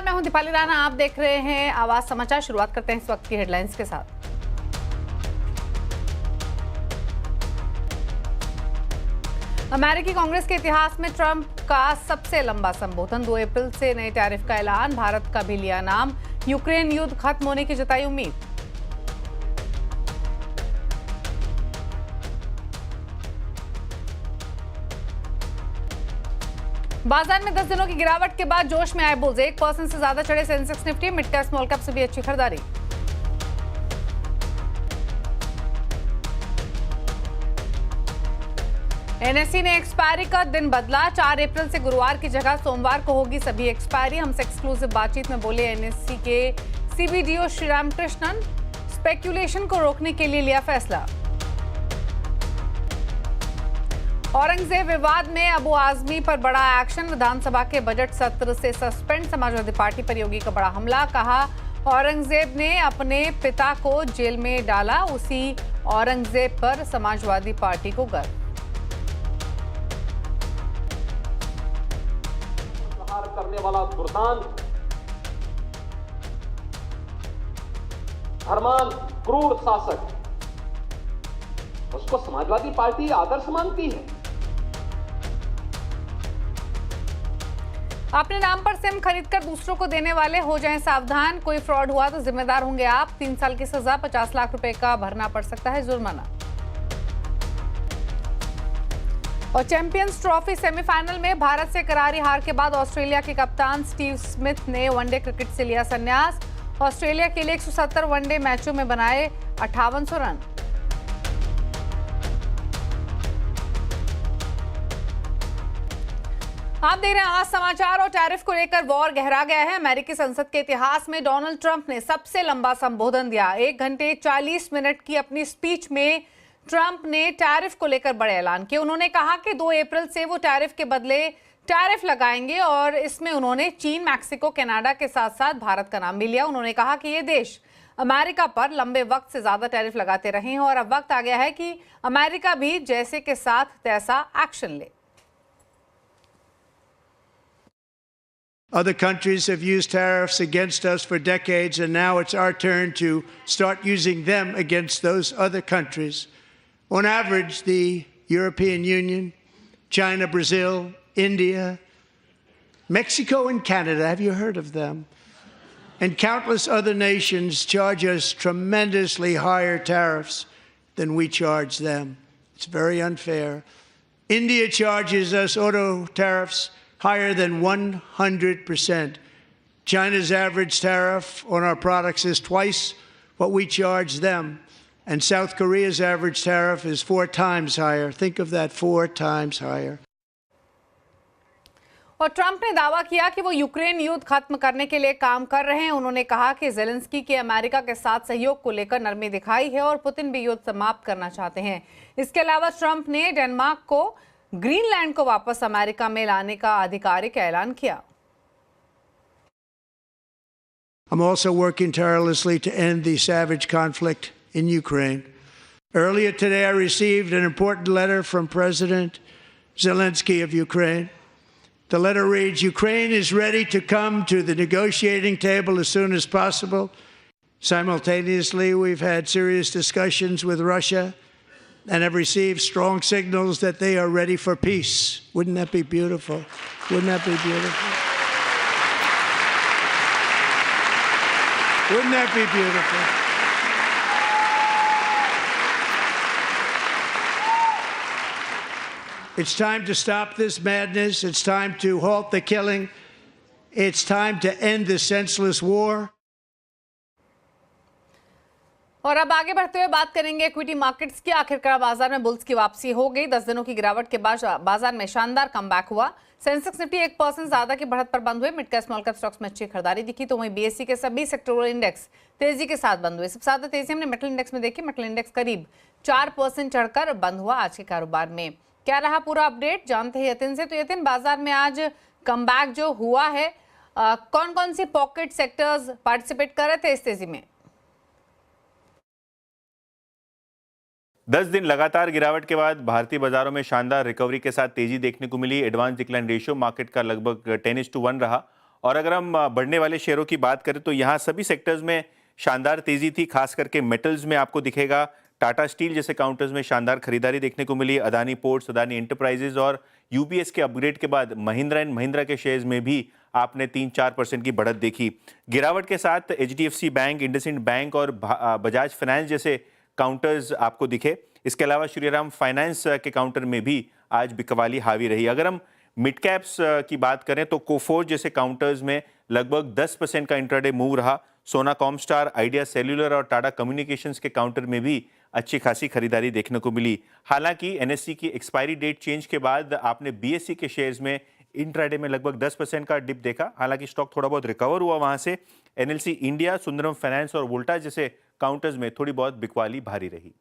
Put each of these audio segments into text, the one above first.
मैं हूं दीपाली राणा, आप देख रहे हैं आवाज समाचार। शुरुआत करते हैं इस वक्त की हेडलाइंस के साथ। अमेरिकी कांग्रेस के इतिहास में ट्रंप का सबसे लंबा संबोधन। 2 अप्रैल से नए टैरिफ का ऐलान, भारत का भी लिया नाम। यूक्रेन युद्ध खत्म होने की जताई उम्मीद। बाजार में 10 दिनों की गिरावट के बाद जोश में आए बुल्स। 1% से ज्यादा चढ़े Sensex Nifty. Mid cap small cap से भी अच्छी खरीदारी। एनएसई ने एक्सपायरी का दिन बदला। 4 अप्रैल से गुरुवार की जगह सोमवार को होगी सभी एक्सपायरी। हमसे एक्सक्लूसिव बातचीत में बोले एनएसई के सीबीडीओ श्रीराम कृष्णन। स्पेक्यूलेशन को रोकने के लिए लिया फैसला। औरंगजेब विवाद में अबू आजमी पर बड़ा एक्शन। विधानसभा के बजट सत्र से सस्पेंड। समाजवादी पार्टी पर योगी का बड़ा हमला। कहा औरंगजेब ने अपने पिता को जेल में डाला, उसी औरंगजेब पर समाजवादी पार्टी को गर्व। प्रहार करने वाला दुर्दांत, धर्मान, क्रूर शासक, उसको समाजवादी पार्टी आदर्श मानती है। अपने नाम पर सिम खरीदकर दूसरों को देने वाले हो जाएं सावधान। कोई फ्रॉड हुआ तो जिम्मेदार होंगे आप। 3 साल की सजा, 50 लाख रुपए का भरना पड़ सकता है जुर्माना। और चैंपियंस ट्रॉफी सेमीफाइनल में भारत से करारी हार के बाद ऑस्ट्रेलिया के कप्तान स्टीव स्मिथ ने वनडे क्रिकेट से लिया संन्यास। ऑस्ट्रेलिया के लिए 170 वनडे मैचों में बनाए 5800 रन। आप देख रहे हैं आज समाचार। और टैरिफ को लेकर वॉर गहरा गया है। अमेरिकी संसद के इतिहास में डोनाल्ड ट्रंप ने सबसे लंबा संबोधन दिया। 1 घंटे 40 मिनट की अपनी स्पीच में ट्रंप ने टैरिफ को लेकर बड़े ऐलान किए। उन्होंने कहा कि 2 अप्रैल से वो टैरिफ के बदले टैरिफ लगाएंगे और इसमें उन्होंने चीन, मैक्सिको, कनाडा के साथ साथ भारत का नाम भी लिया। उन्होंने कहा कि ये देश अमेरिका पर लंबे वक्त से ज्यादा टैरिफ लगाते रहे हैं और अब वक्त आ गया है कि अमेरिका भी जैसे के साथ तैसा एक्शन ले। Other countries have used tariffs against us for decades, and now it's our turn to start using them against those other countries. On average, the European Union, China, Brazil, India, Mexico, and Canada, have you heard of them? And countless other nations charge us tremendously higher tariffs than we charge them. It's very unfair. India charges us auto tariffs higher than 100%. China's average tariff on our products is twice what we charge them. And South Korea's average tariff is 4 times higher. Think of that, 4 times higher. और Trump ने दावा किया कि वो Ukraine युद्ध खत्म करने के लिए काम कर रहे हैं। उन्होंने कहा कि जेलेंस्की के अमेरिका के साथ सहयोग को लेकर नरमी दिखाई है और पुतिन भी युद्ध समाप्त करना चाहते हैं। इसके अलावा ट्रंप ने डेनमार्क को, ग्रीनलैंड को वापस अमेरिका में लाने का आधिकारिक ऐलान किया। I'm also working tirelessly to end the savage conflict in Ukraine. Earlier today, I received an important letter from President Zelensky of Ukraine. The letter reads, Ukraine is ready to come to the negotiating table as soon as possible. Simultaneously, we've had serious discussions with Russia and have received strong signals that they are ready for peace. Wouldn't that be beautiful? Wouldn't that be beautiful? Wouldn't that be beautiful? It's time to stop this madness. It's time to halt the killing. It's time to end this senseless war. और अब आगे बढ़ते हुए बात करेंगे equity markets की। आखिरकार बाजार में बुल्स की वापसी हो गई। 10 दिनों की गिरावट के बाद बाजार में शानदार कमबैक हुआ। सेंसेक्स निफ्टी 1% ज्यादा की बढ़त पर बंद हुए। Mid cap small cap stocks में अच्छी खरीदारी दिखी। तो वहीं बीएसई के सभी सेक्टोरल इंडेक्स तेजी के साथ बंद हुए। सबसे ज्यादा तेजी हमने मेटल इंडेक्स में देखी। मेटल इंडेक्स करीब 4% चढ़कर बंद हुआ आज के कारोबार में। क्या रहा पूरा अपडेट, जानते हैं यतिन से। तो यतिन, बाजार में आज कमबैक जो हुआ है, कौन कौन सी पॉकेट सेक्टर्स पार्टिसिपेट कर रहे थे इस तेजी में? 10 दिन लगातार गिरावट के बाद भारतीय बाजारों में शानदार रिकवरी के साथ तेजी देखने को मिली। एडवांस डिक्लाइन रेशियो मार्केट का लगभग 10:1 रहा और अगर हम बढ़ने वाले शेयरों की बात करें तो यहाँ सभी सेक्टर्स में शानदार तेजी थी, खास करके मेटल्स में आपको दिखेगा टाटा स्टील जैसे काउंटर्स में शानदार खरीदारी देखने को मिली, अदानी पोर्ट्स, अदानी एंटरप्राइजेज और यूबीएस के अपग्रेड के बाद महिंद्रा एंड महिंद्रा के शेयर्स में भी आपने 3-4% की बढ़त देखी। गिरावट के साथ एचडीएफसी बैंक, इंडसइंड बैंक और बजाज फाइनेंस जैसे काउंटर्स आपको दिखे। इसके अलावा श्रीराम फाइनेंस के काउंटर में भी आज बिकवाली हावी रही। अगर हम मिड कैप्स की बात करें तो कोफोर्ज जैसे काउंटर्स में लगभग 10% का इंट्राडे मूव रहा। सोना कॉमस्टार, आइडिया सेल्यूलर और टाटा कम्युनिकेशंस के काउंटर में भी अच्छी खासी खरीदारी देखने को मिली। हालांकि एनएससी की एक्सपायरी डेट चेंज के बाद आपने बीएससी के शेयर्स में इंट्राडे में लगभग 10% का डिप देखा। हालांकि स्टॉक थोड़ा बहुत रिकवर हुआ वहां से। एनएलसी इंडिया, सुंदरम फाइनेंस और वोल्टास जैसे काउंटर्स में थोड़ी बहुत बिकवाली भारी रही।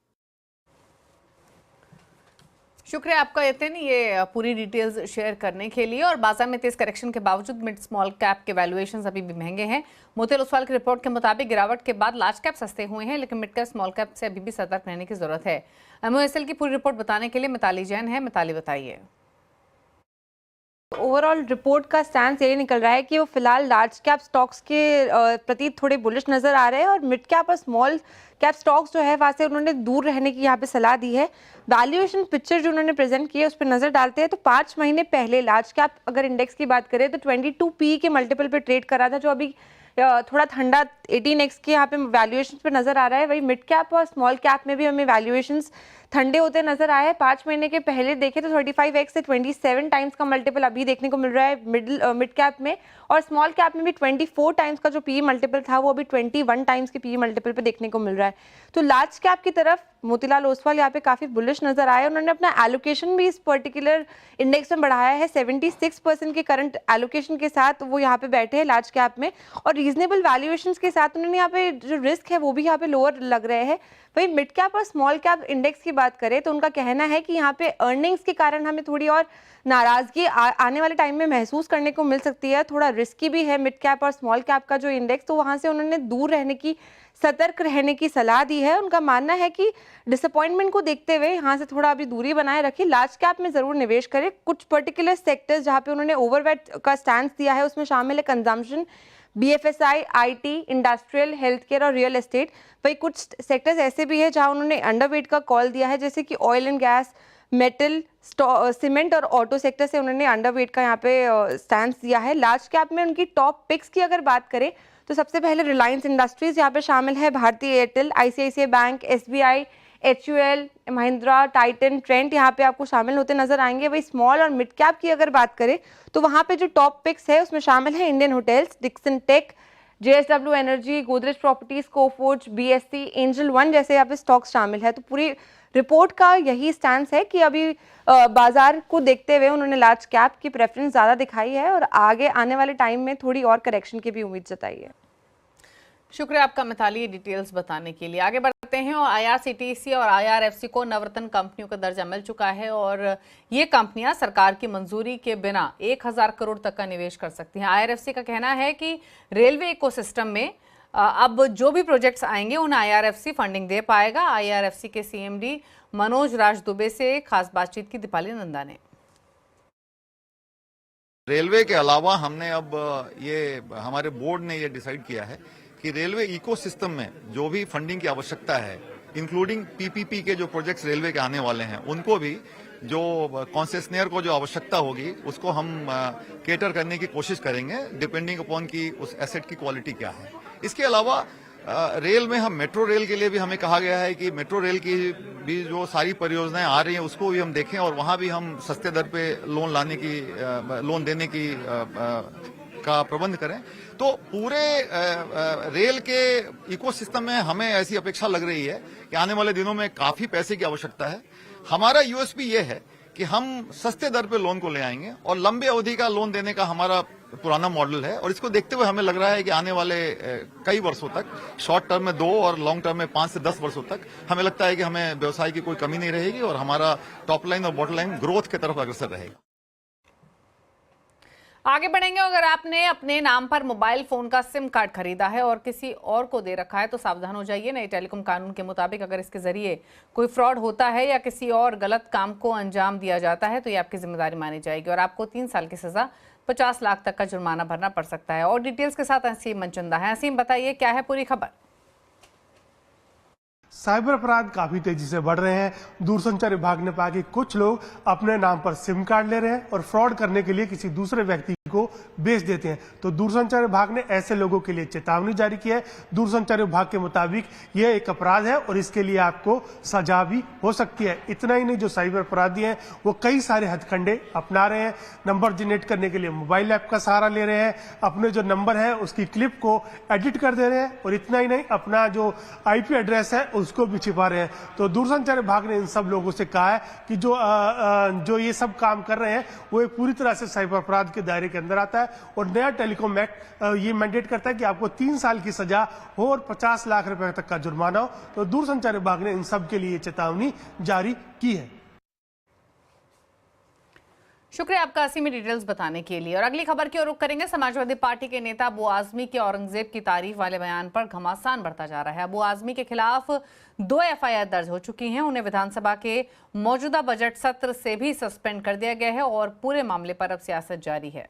शुक्रिया आपका यतिन, ये पूरी डिटेल्स शेयर करने के लिए। और बाजार में तेज करेक्शन के बावजूद मिड स्मॉल कैप के वैल्यूएशंस अभी भी महंगे हैं। मोतिलाल ओसवाल की रिपोर्ट के मुताबिक गिरावट के बाद लार्ज कैप सस्ते हुए हैं, लेकिन मिड कैप स्मॉल कैप से अभी भी सतर्क रहने की जरूरत है। एमओएसएल की पूरी रिपोर्ट बताने के लिए मिताली जैन है। मिताली, बताइए। ओवरऑल रिपोर्ट का स्टैंड यही निकल रहा है कि वो फिलहाल लार्ज कैप स्टॉक्स के प्रति थोड़े बुलिश नजर आ रहे हैं और मिड कैप और स्मॉल कैप स्टॉक्स जो है वहाँ से उन्होंने दूर रहने की यहाँ पे सलाह दी है। वैल्यूएशन पिक्चर जो उन्होंने प्रेजेंट की है उस पर नजर डालते हैं तो 5 महीने पहले लार्ज कैप अगर इंडेक्स की बात करें तो 22 PE के मल्टीपल पे ट्रेड करा था, जो अभी थोड़ा ठंडा 18x के यहाँ पे वैल्यूएशन पे नजर आ रहा है। वही मिड कैप और स्मॉल कैप में भी हमें वैल्यूएशंस ठंडे होते नजर आए हैं। 5 महीने के पहले देखें तो 35x से 27 टाइम्स का मल्टीपल अभी देखने को मिल रहा है मिड कैप में, और स्मॉल कैप में भी 24 टाइम्स का जो पीई मल्टीपल था वो अभी 21 टाइम्स के पीई मल्टीपल पे देखने को मिल रहा है। तो लार्ज कैप की तरफ मोतीलाल ओसवाल यहाँ पे काफी बुलिश नजर आए। उन्होंने अपना एलोकेशन भी इस पर्टिकुलर इंडेक्स में बढ़ाया है। 76% के करंट एलोकेशन के साथ वो यहाँ पे बैठे हैं लार्ज कैप में, और रीजनेबल वैल्यूएशंस के साथ उन्होंने यहाँ पे जो रिस्क है वो भी यहाँ पे लोअर लग रहे हैं। वही मिड कैप और स्मॉल कैप इंडेक्स की बात करें तो उनका कहना है कि यहाँ पे अर्निंग्स के कारण हमें थोड़ी और नाराजगी आने वाले टाइम में महसूस करने को मिल सकती है। थोड़ा रिस्की भी है मिड कैप और स्मॉल कैप का जो इंडेक्स, तो वहां से उन्होंने दूर रहने की, सतर्क रहने की सलाह दी है। उनका मानना है कि डिसअपॉइंटमेंट को देखते हुए यहाँ से थोड़ा अभी दूरी बनाए रखी, लार्ज कैप में जरूर निवेश करें। कुछ पर्टिकुलर सेक्टर्स जहाँ पे उन्होंने ओवरवेट का स्टैंड दिया है उसमें शामिल है consumption, BFSI, IT, industrial, health care और रियल एस्टेट। वही कुछ सेक्टर्स ऐसे भी है जहां उन्होंने अंडरवेट का कॉल दिया है, जैसे कि oil and gas, metal, cement और ऑटो सेक्टर से उन्होंने अंडरवेट का यहाँ पे स्टैंड दिया है। लार्ज कैप में उनकी टॉप पिक्स की अगर बात करें तो सबसे पहले रिलायंस इंडस्ट्रीज यहाँ पे शामिल है, भारतीय Airtel, ICICI bank, SBI, HUL, Mahindra, Titan, Trent यहाँ पे आपको शामिल होते नजर आएंगे। वही स्मॉल और मिड कैप की अगर बात करें तो वहाँ पे जो टॉप पिक्स है उसमें शामिल है Indian Hotels, Dixon Tech, JSW Energy, Godrej Properties, Coforge, BSC, Angel One जैसे यहाँ पे स्टॉक्स शामिल है। तो पूरी रिपोर्ट का यही स्टैंड है कि अभी बाजार को देखते हुए उन्होंने लार्ज कैप की प्रेफरेंस ज़्यादा दिखाई है और आगे आने वाले टाइम में थोड़ी और करेक्शन की भी उम्मीद जताई है। शुक्रिया आपका मिताली डिटेल्स बताने के लिए। आगे बढ़ते हैं। और IRCTC और IRFC को नवरत्न कंपनियों का दर्जा मिल चुका है और ये कंपनियां सरकार की मंजूरी के बिना 1000 करोड़ तक का निवेश कर सकती हैं। IRFC का कहना है कि रेलवे इकोसिस्टम में अब जो भी प्रोजेक्ट्स आएंगे उन्हें IRFC फंडिंग दे पाएगा। IRFC के CMD मनोज राज दुबे से खास बातचीत की दीपाली नंदा ने। रेलवे के अलावा हमने अब ये हमारे बोर्ड ने ये डिसाइड किया है कि रेलवे इकोसिस्टम में जो भी फंडिंग की आवश्यकता है, इंक्लूडिंग PPP के जो प्रोजेक्ट्स रेलवे के आने वाले हैं, उनको भी जो कॉन्सेशनियर को जो आवश्यकता होगी उसको हम केटर करने की कोशिश करेंगे, डिपेंडिंग अपॉन की उस एसेट की क्वालिटी क्या है। इसके अलावा रेल में हम मेट्रो रेल के लिए भी हमें कहा गया है कि मेट्रो रेल की भी जो सारी परियोजनाएं आ रही हैं उसको भी हम देखें और वहां भी हम सस्ते दर पे लोन देने की का प्रबंध करें। तो पूरे रेल के इकोसिस्टम में हमें ऐसी अपेक्षा लग रही है कि आने वाले दिनों में काफी पैसे की आवश्यकता है। हमारा USP ये है कि हम सस्ते दर पे लोन को ले आएंगे और लंबे अवधि का लोन देने का हमारा पुराना मॉडल है, और इसको देखते हुए हमें लग रहा है कि आने वाले कई वर्षों तक, शॉर्ट टर्म में 2 और लॉन्ग टर्म में 5 से 10 वर्षों तक हमें लगता है कि हमें व्यवसाय की कोई कमी नहीं रहेगी और हमारा टॉप लाइन और बॉटम लाइन ग्रोथ की तरफ अग्रसर रहेगा। आगे बढ़ेंगे। अगर आपने अपने नाम पर मोबाइल फोन का सिम कार्ड खरीदा है और किसी और को दे रखा है तो सावधान हो जाइए। नए टेलीकॉम कानून के मुताबिक अगर इसके जरिए कोई फ्रॉड होता है या किसी और गलत काम को अंजाम दिया जाता है तो ये आपकी जिम्मेदारी मानी जाएगी और आपको 3 साल की सजा 50 लाख तक का जुर्माना भरना पड़ सकता है। और डिटेल्स के साथ असीम मनचंदा है। असीम, बताइए क्या है पूरी खबर। साइबर अपराध काफी तेजी से बढ़ रहे हैं। दूरसंचार विभाग ने पाया कि कुछ लोग अपने नाम पर सिम कार्ड ले रहे हैं और फ्रॉड करने के लिए किसी दूसरे व्यक्ति को बेच देते हैं। तो दूरसंचार विभाग ने ऐसे लोगों के लिए चेतावनी जारी की है। दूरसंचार विभाग के मुताबिक यह एक अपराध है और इसके लिए आपको सजा भी हो सकती है। इतना ही नहीं, जो साइबर अपराधी हैं वो कई सारे हथकंडे अपना रहे हैं। नंबर जनरेट करने के लिए मोबाइल ऐप का सहारा ले रहे हैं, अपने जो नंबर है उसकी क्लिप को एडिट कर दे रहे हैं और इतना ही नहीं, अपना जो IP एड्रेस है उसको भी छिपा रहे हैं। तो दूरसंचार विभाग ने इन सब लोगों से कहा है कि जो ये सब काम कर रहे हैं वो एक पूरी तरह से साइबर अपराध के दायरे के अंदर आता है। और नया टेलीकॉम एक्ट ये मैंडेट करता है कि आपको 3 साल की सजा हो और 50 लाख रुपए तक का जुर्माना हो। तो दूरसंचार विभाग ने इन सब के लिए चेतावनी जारी की है। शुक्रिया आपका असीम में डिटेल्स बताने के लिए। और अगली खबर की ओर रुख करेंगे। समाजवादी पार्टी के नेता अबू आजमी के औरंगजेब की तारीफ वाले बयान पर घमासान बढ़ता जा रहा है। अबू आजमी के खिलाफ 2 FIR दर्ज हो चुकी हैं। उन्हें विधानसभा के मौजूदा बजट सत्र से भी सस्पेंड कर दिया गया है और पूरे मामले पर अब सियासत जारी है।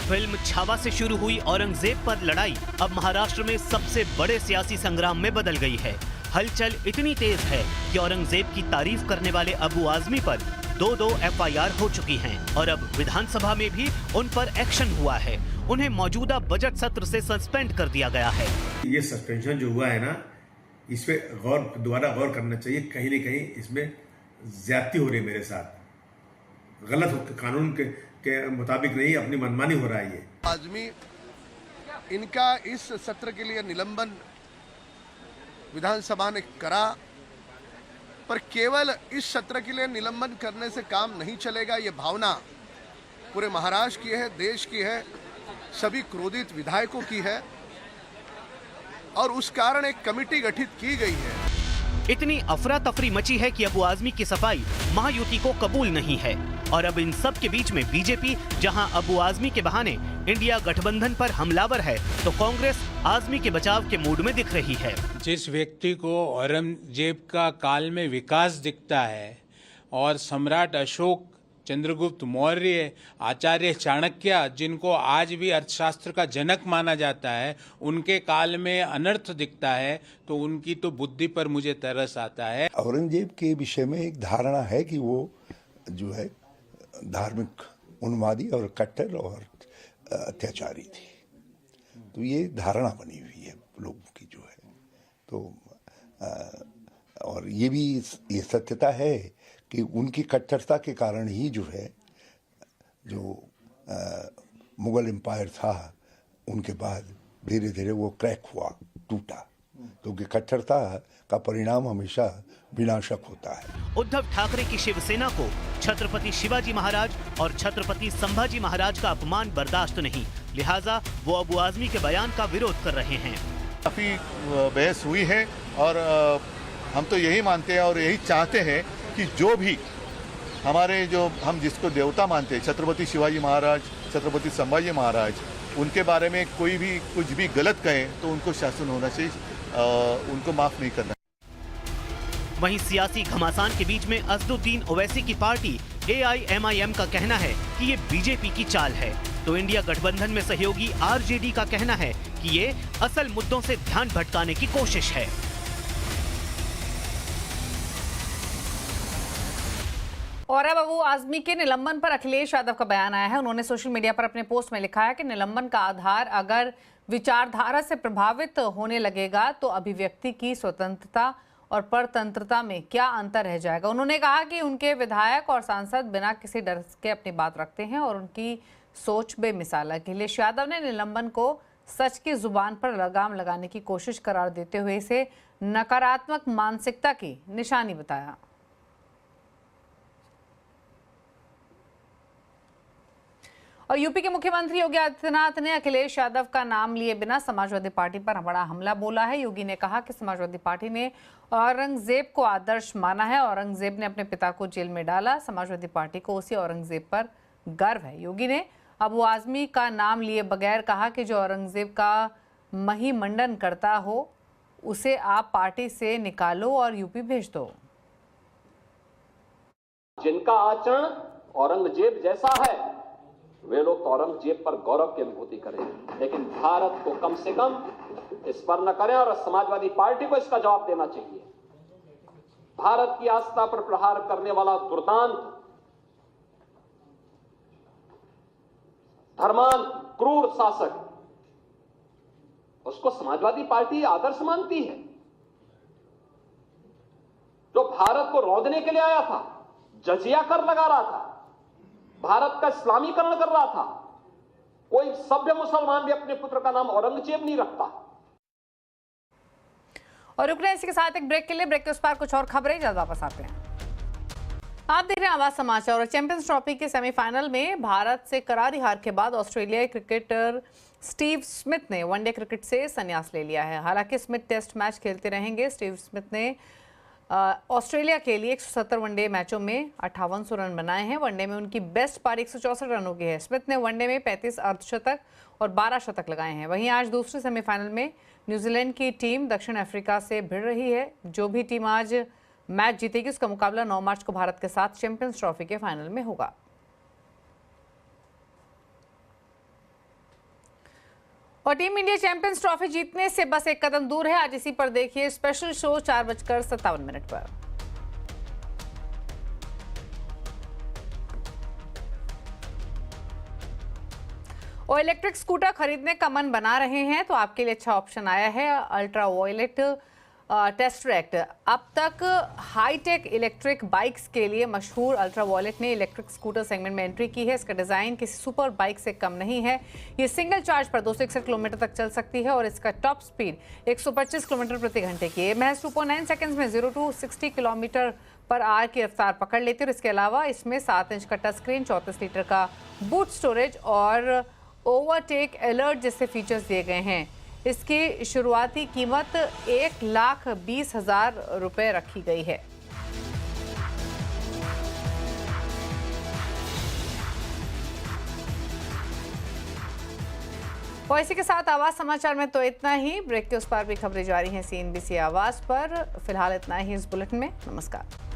फिल्म छावा से शुरू हुई औरंगजेब पर लड़ाई अब महाराष्ट्र में सबसे बड़े सियासी संग्राम में बदल गई है। हलचल इतनी तेज है कि औरंगजेब की तारीफ करने वाले अबू आजमी पर 2 FIR हो चुकी हैं और अब विधानसभा में भी उन पर एक्शन हुआ है। उन्हें मौजूदा बजट सत्र से सस्पेंड कर दिया गया है। ये सस्पेंशन जो हुआ है ना, इस पे दोबारा गौर करना चाहिए। कहीं न कहीं इसमें ज्यादती हो रही है मेरे साथ, गलत कानून के मुताबिक नहीं, अपनी मनमानी हो रहा है। ये आजमी इनका इस सत्र के लिए निलंबन विधानसभा ने करा, पर केवल इस सत्र के लिए निलंबन करने से काम नहीं चलेगा। ये भावना पूरे महाराष्ट्र की है, देश की है, सभी क्रोधित विधायकों की है और उस कारण एक कमेटी गठित की गई है। इतनी अफरा तफरी मची है कि अबू आजमी की सफाई महायुति को कबूल नहीं है और अब इन सब के बीच में बीजेपी जहां अबू आजमी के बहाने इंडिया गठबंधन पर हमलावर है, तो कांग्रेस आजमी के बचाव के मूड में दिख रही है। जिस व्यक्ति को औरंगजेब का काल में विकास दिखता है और सम्राट अशोक, चंद्रगुप्त मौर्य, आचार्य चाणक्य, जिनको आज भी अर्थशास्त्र का जनक माना जाता है, उनके काल में अनर्थ दिखता है, तो उनकी तो बुद्धि पर मुझे तरस आता है। औरंगजेब के विषय में एक धारणा है कि वो जो है धार्मिक उन्मादी और कट्टर और अत्याचारी थी। तो ये धारणा बनी हुई है लोगों की जो है। तो और ये भी ये सत्यता है कि उनकी कट्टरता के कारण ही जो है जो मुगल एम्पायर था, उनके बाद धीरे धीरे वो क्रैक हुआ, टूटा। क्योंकि कट्टरता का परिणाम हमेशा विनाशक होता है। उद्धव ठाकरे की शिवसेना को छत्रपति शिवाजी महाराज और छत्रपति संभाजी महाराज का अपमान बर्दाश्त नहीं, लिहाजा वो अबू आजमी के बयान का विरोध कर रहे हैं। काफी बहस हुई है और हम तो यही मानते हैं और यही चाहते हैं कि जो भी हमारे जो हम जिसको देवता मानते हैं, छत्रपति शिवाजी महाराज, छत्रपति संभाजी महाराज, उनके बारे में कोई भी कुछ भी गलत कहे तो उनको शासन होना चाहिए, उनको माफ नहीं करना। वहीं सियासी घमासान के बीच में असदुद्दीन ओवैसी की पार्टी AIMIM का कहना है कि ये बीजेपी की चाल है, तो इंडिया गठबंधन में सहयोगी RJD का कहना है कि ये असल मुद्दों से ध्यान भटकाने की कोशिश है। और अब अबू आजमी के निलंबन पर अखिलेश यादव का बयान आया है। उन्होंने सोशल मीडिया पर अपने पोस्ट में लिखा है कि निलंबन का आधार अगर विचारधारा से प्रभावित होने लगेगा तो अभिव्यक्ति की स्वतंत्रता और परतंत्रता में क्या अंतर रह जाएगा। उन्होंने कहा कि उनके विधायक और सांसद बिना किसी डर के अपनी बात रखते हैं और उनकी सोच बेमिसाल है। अखिलेश यादव ने निलंबन को सच की जुबान पर लगाम लगाने की कोशिश करार देते हुए इसे नकारात्मक मानसिकता की निशानी बताया। और यूपी के मुख्यमंत्री योगी आदित्यनाथ ने अखिलेश यादव का नाम लिए बिना समाजवादी पार्टी पर बड़ा हमला बोला है। योगी ने कहा कि समाजवादी पार्टी ने औरंगजेब को आदर्श माना है। औरंगजेब ने अपने पिता को जेल में डाला। समाजवादी पार्टी को उसी औरंगजेब पर गर्व है। योगी ने अबू आजमी का नाम लिए बगैर कहा कि जो औरंगजेब का महिमंडन करता हो उसे आप पार्टी से निकालो और यूपी भेज दो। जिनका आचरण औरंगजेब जैसा है वे लोग तो औरंगजेब पर गौरव की अनुभूति करें, लेकिन भारत को कम से कम इस पर न करें और समाजवादी पार्टी को इसका जवाब देना चाहिए। भारत की आस्था पर प्रहार करने वाला दुर्दांत, धर्मांध, क्रूर शासक, उसको समाजवादी पार्टी आदर्श मानती है। जो भारत को रौंदने के लिए आया था, जजिया कर लगा रहा था, भारत का इस्लामीकरण कर रहा था, कोई सभ्य मुसलमान भी अपने पुत्र का नाम औरंगजेब नहीं रखता। और रुक रहे हैं इसी के साथ एक ब्रेक के लिए। ब्रेक के उस पार कुछ और खबरें, जल्द वापस आते हैं। आप देख रहे हैं आवाज समाचार। और चैंपियंस ट्रॉफी के सेमीफाइनल में भारत से करारी हार के बाद ऑस्ट्रेलियाई क्रिकेटर स्टीव स्मिथ ने वनडे क्रिकेट से संन्यास ले लिया है। हालांकि स्मिथ टेस्ट मैच खेलते रहेंगे। स्टीव स्मिथ ने ऑस्ट्रेलिया के लिए 170 वनडे मैचों में 5800 रन बनाए हैं। वनडे में उनकी बेस्ट पारी 164 रनों की है। स्मिथ ने वनडे में 35 अर्धशतक और 12 शतक लगाए हैं। वहीं आज दूसरे सेमीफाइनल में न्यूजीलैंड की टीम दक्षिण अफ्रीका से भिड़ रही है। जो भी टीम आज मैच जीतेगी उसका मुकाबला 9 मार्च को भारत के साथ चैंपियंस ट्रॉफी के फाइनल में होगा। और टीम इंडिया चैंपियंस ट्रॉफी जीतने से बस एक कदम दूर है। आज इसी पर देखिए स्पेशल शो 4:57 पर। और इलेक्ट्रिक स्कूटर खरीदने का मन बना रहे हैं तो आपके लिए अच्छा ऑप्शन आया है अल्ट्रा वायलेट टेस्ट ट्रैक। अब तक हाईटेक इलेक्ट्रिक बाइक्स के लिए मशहूर अल्ट्रा वायलेट ने इलेक्ट्रिक स्कूटर सेगमेंट में एंट्री की है। इसका डिज़ाइन किसी सुपर बाइक से कम नहीं है। ये सिंगल चार्ज पर 261 किलोमीटर तक चल सकती है और इसका टॉप स्पीड 125 किलोमीटर प्रति घंटे की है। महज 2.9 सेकंड्स में 0 to 60 किलोमीटर पर आवर की रफ्तार पकड़ लेती है। और इसके अलावा इसमें 7 इंच का टच स्क्रीन, 34 लीटर का बूट स्टोरेज और ओवरटेक अलर्ट जैसे फीचर्स दिए गए हैं। इसकी शुरुआती कीमत 1,20,000 रुपए रखी गई है। और इसी के साथ आवाज समाचार में तो इतना ही। ब्रेक के उस पार भी खबरें जारी हैं CNBC आवाज पर। फिलहाल इतना ही इस बुलेटिन में। नमस्कार।